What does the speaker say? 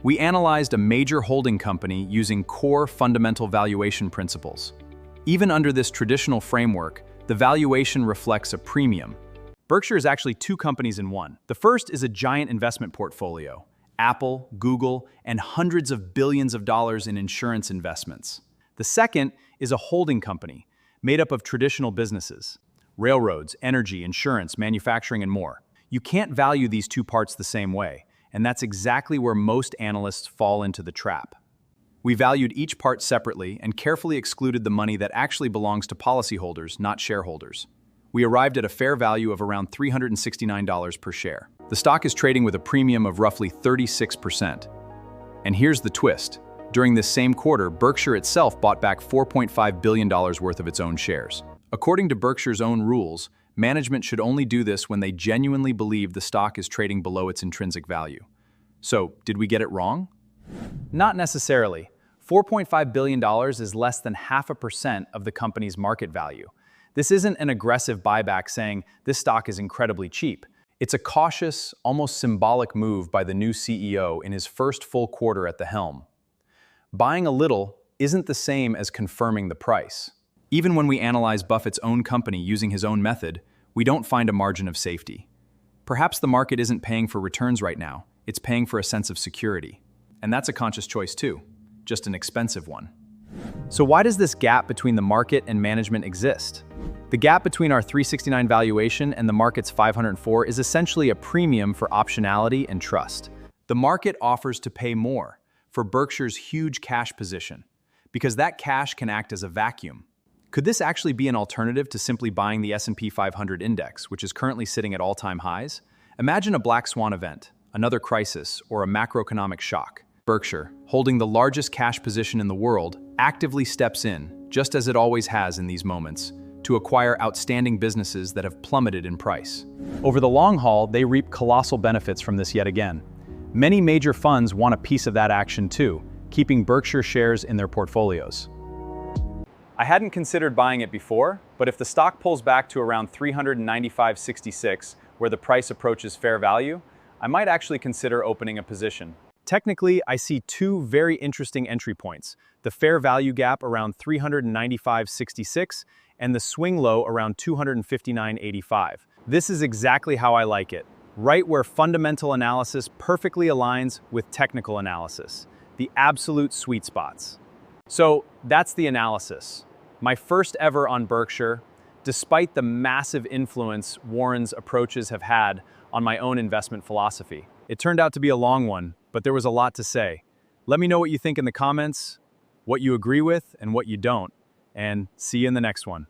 We analyzed a major holding company using core fundamental valuation principles. Even under this traditional framework, the valuation reflects a premium. Berkshire is actually two companies in one. The first is a giant investment portfolio: Apple, Google, and hundreds of billions of dollars in insurance investments. The second is a holding company made up of traditional businesses: railroads, energy, insurance, manufacturing, and more. You can't value these two parts the same way, and that's exactly where most analysts fall into the trap. We valued each part separately and carefully excluded the money that actually belongs to policyholders, not shareholders. We arrived at a fair value of around $369 per share. The stock is trading with a premium of roughly 36%. And here's the twist. During this same quarter, Berkshire itself bought back $4.5 billion worth of its own shares. According to Berkshire's own rules, management should only do this when they genuinely believe the stock is trading below its intrinsic value. So, did we get it wrong? Not necessarily. $4.5 billion is less than 0.5% of the company's market value. This isn't an aggressive buyback saying this stock is incredibly cheap. It's a cautious, almost symbolic move by the new CEO in his first full quarter at the helm. Buying a little isn't the same as confirming the price. Even when we analyze Buffett's own company using his own method, we don't find a margin of safety. Perhaps the market isn't paying for returns right now, it's paying for a sense of security. And that's a conscious choice too, just an expensive one. So why does this gap between the market and management exist? The gap between our 369 valuation and the market's 504 is essentially a premium for optionality and trust. The market offers to pay more for Berkshire's huge cash position, because that cash can act as a vacuum. Could this actually be an alternative to simply buying the S&P 500 index, which is currently sitting at all-time highs? Imagine a black swan event, another crisis, or a macroeconomic shock. Berkshire, holding the largest cash position in the world, actively steps in, just as it always has in these moments, to acquire outstanding businesses that have plummeted in price. Over the long haul, they reap colossal benefits from this yet again. Many major funds want a piece of that action too, keeping Berkshire shares in their portfolios. I hadn't considered buying it before, but if the stock pulls back to around $395.66, where the price approaches fair value, I might actually consider opening a position. Technically, I see two very interesting entry points: the fair value gap around $395.66 and the swing low around $259.85. This is exactly how I like it, right where fundamental analysis perfectly aligns with technical analysis, the absolute sweet spots. So that's the analysis. My first ever on Berkshire, despite the massive influence Warren's approaches have had on my own investment philosophy. It turned out to be a long one, but there was a lot to say. Let me know what you think in the comments, what you agree with and what you don't, and see you in the next one.